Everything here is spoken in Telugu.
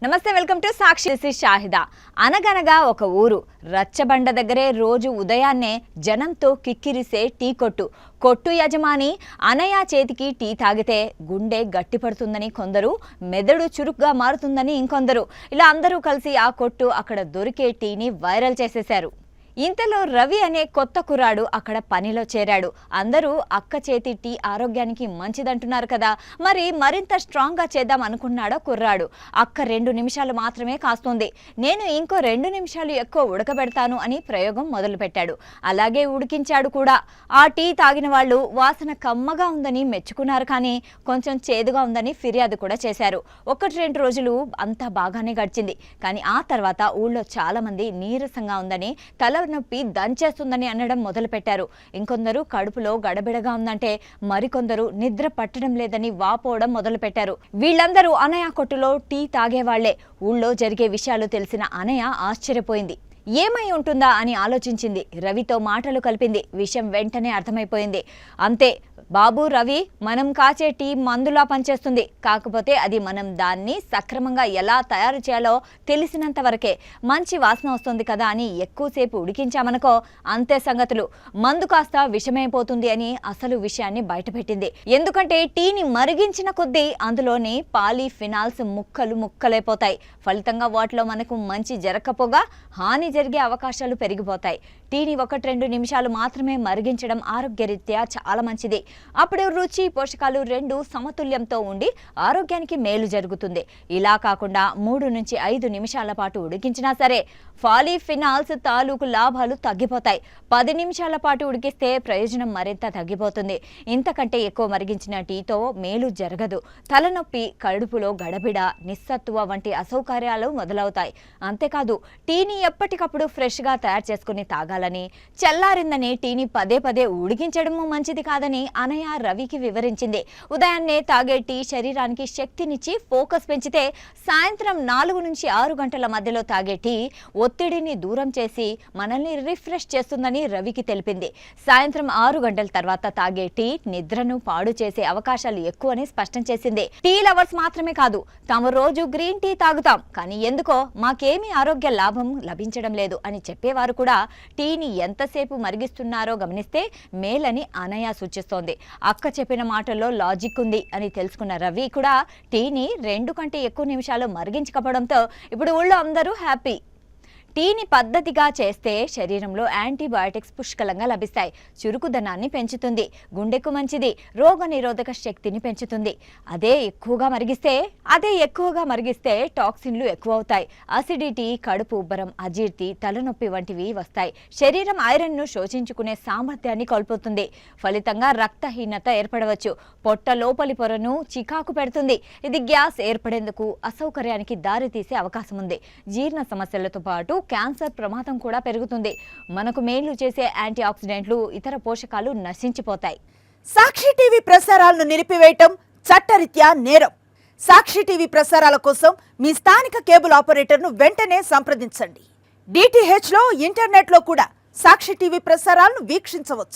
నమస్తే, వెల్కమ్ టు సాక్షి షాహిదా. అనగనగా ఒక ఊరు రచ్చబండ దగ్గరే రోజు ఉదయాన్నే జనంతో కిక్కిరిసే టీ కొట్టు యజమాని అనయ్య చేతికి టీ తాగితే గుండె గట్టిపడుతుందని కొందరు, మెదడు చురుగ్గా మారుతుందని ఇంకొందరు. ఇలా అందరూ కలిసి ఆ కొట్టు అక్కడ దొరికే టీని వైరల్ చేసేశారు. ఇంతలో రవి అనే కొత్త కుర్రాడు అక్కడ పనిలో చేరాడు. అందరూ అక్క చేతి టీ ఆరోగ్యానికి మంచిదంటున్నారు కదా, మరి మరింత స్ట్రాంగ్గా చేద్దాం అనుకున్నాడో కుర్రాడు. అక్క 2 నిమిషాలు మాత్రమే కాస్తుంది, నేను ఇంకో 2 నిమిషాలు ఎక్కువ ఉడకబెడతాను అని ప్రయోగం మొదలుపెట్టాడు. అలాగే ఉడికించాడు కూడా. ఆ టీ తాగిన వాళ్ళు వాసన కమ్మగా ఉందని మెచ్చుకున్నారు, కానీ కొంచెం చేదుగా ఉందని ఫిర్యాదు కూడా చేశారు. 1-2 రోజులు అంతా బాగానే గడిచింది, కానీ ఆ తర్వాత ఊళ్ళో చాలా మంది నీరసంగా ఉందని, తల నొప్పి దంచేస్తుందని అనడం మొదలుపెట్టారు. ఇంకొందరు కడుపులో గడబిడగా ఉందంటే, మరికొందరు నిద్ర పట్టడం లేదని వాపోవడం మొదలుపెట్టారు. వీళ్ళందరూ అనయ్య కొట్టులో టీ తాగేవాళ్లే. ఊళ్ళో జరిగే విషయాలు తెలిసిన అనయ్య ఆశ్చర్యపోయింది. ఏమై ఉంటుందా అని ఆలోచించింది. రవితో మాటలు కలిపింది. విషయం వెంటనే అర్థమైపోయింది. అంతే, బాబు రవి, మనం కాచే టీ మందులా పనిచేస్తుంది, కాకపోతే అది మనం దాన్ని సక్రమంగా ఎలా తయారు చేయాలో తెలిసినంత వరకే. మంచి వాసన వస్తుంది కదా అని ఎక్కువసేపు ఉడికించామనుకో, అంతే సంగతులు, మందు కాస్త విషమైపోతుంది అని అసలు విషయాన్ని బయటపెట్టింది. ఎందుకంటే టీని మరిగించిన కొద్దీ అందులోని పాలీఫినాల్స్ ముక్కలైపోతాయి. ఫలితంగా వాటిలో మనకు మంచి జరగకపోగా హాని జరిగే అవకాశాలు పెరిగిపోతాయి. టీని 1-2 నిమిషాలు మాత్రమే మరిగించడం ఆరోగ్యరీత్యా చాలా మంచిది. అప్పుడు రుచి, పోషకాలు 2 సమతుల్యంతో ఉండి ఆరోగ్యానికి మేలు జరుగుతుంది. ఇలా కాకుండా 3-5 నిమిషాల పాటు ఉడికించినా సరే పాలీఫినాల్స్ తాలూకు లాభాలు తగ్గిపోతాయి. 10 నిమిషాల పాటు ఉడికిస్తే ప్రయోజనం మరింత తగ్గిపోతుంది. ఇంతకంటే ఎక్కువ మరిగించిన టీతో మేలు జరగదు. తలనొప్పి, కడుపులో గడబిడ, నిస్సత్తువ వంటి అసౌకర్యాలు మొదలవుతాయి. అంతేకాదు, టీని ఎప్పటికప్పుడు ఫ్రెష్గా తయారు చేసుకుని తాగాలని, చల్లారిందని టీని పదే ఉడికించడము మంచిది కాదని అనయ్య రవికి వివరించింది. ఉదయాన్నే తాగే టీ శరీరానికి శక్తినిచ్చి ఫోకస్ పెంచితే, సాయంత్రం 4-6 గంటల మధ్యలో తాగే టీ ఒత్తిడిని దూరం చేసి మనల్ని రిఫ్రెష్ చేస్తుందని రవికి తెలిపింది. సాయంత్రం 6 గంటల తర్వాత తాగే టీ నిద్రను పాడు చేసే అవకాశాలు ఎక్కువని స్పష్టం చేసింది. టీ లవర్స్ మాత్రమే కాదు, తాము రోజు గ్రీన్ టీ తాగుతాం, కానీ ఎందుకో మాకేమీ ఆరోగ్య లాభం లభించడం లేదు అని చెప్పేవారు కూడా టీని ఎంతసేపు మరిగిస్తున్నారో గమనిస్తే మేలని అనయ్య సూచిస్తోంది. అక్క చెప్పిన మాటల్లో లాజిక్ ఉంది అని తెలుసుకున్న రవి కూడా టీని 2 కంటే ఎక్కువ నిమిషాలు మరిగించకపోవడంతో ఇప్పుడు ఊళ్ళో అందరూ హ్యాపీ. టీని పద్ధతిగా చేస్తే శరీరంలో యాంటీబయాటిక్స్ పుష్కలంగా లభిస్తాయి. చురుకుదనాన్ని పెంచుతుంది, గుండెకు మంచిది, రోగనిరోధక శక్తిని పెంచుతుంది. అదే ఎక్కువగా మరిగిస్తే టాక్సిన్లు ఎక్కువ అవుతాయి. అసిడిటీ, కడుపు ఉబ్బరం, అజీర్తి, తలనొప్పి వంటివి వస్తాయి. శరీరం ఐరన్ను శోషించుకునే సామర్థ్యాన్ని కోల్పోతుంది. ఫలితంగా రక్తహీనత ఏర్పడవచ్చు. పొట్ట లోపలి పొరను చికాకు పెడుతుంది. ఇది గ్యాస్ ఏర్పడేందుకు, అసౌకర్యానికి దారితీసే అవకాశం ఉంది. జీర్ణ సమస్యలతో పాటు క్యాన్సర్ ప్రమాదం కూడా పెరుగుతుంది. మనకు మేలు చేసే యాంటీ ఆక్సిడెంట్లు, ఇతర పోషకాలు నశించిపోతాయి. సాక్షి టీవీ ప్రసారాలను నిలిపివేయటం చట్టరీత్యా నేరం. సాక్షి టీవీ ప్రసారాల కోసం మీ స్థానిక కేబుల్ ఆపరేటర్ను వెంటనే సంప్రదించండి. DTH లో, ఇంటర్నెట్లో కూడా సాక్షి టీవీ ప్రసారాలను వీక్షించవచ్చు.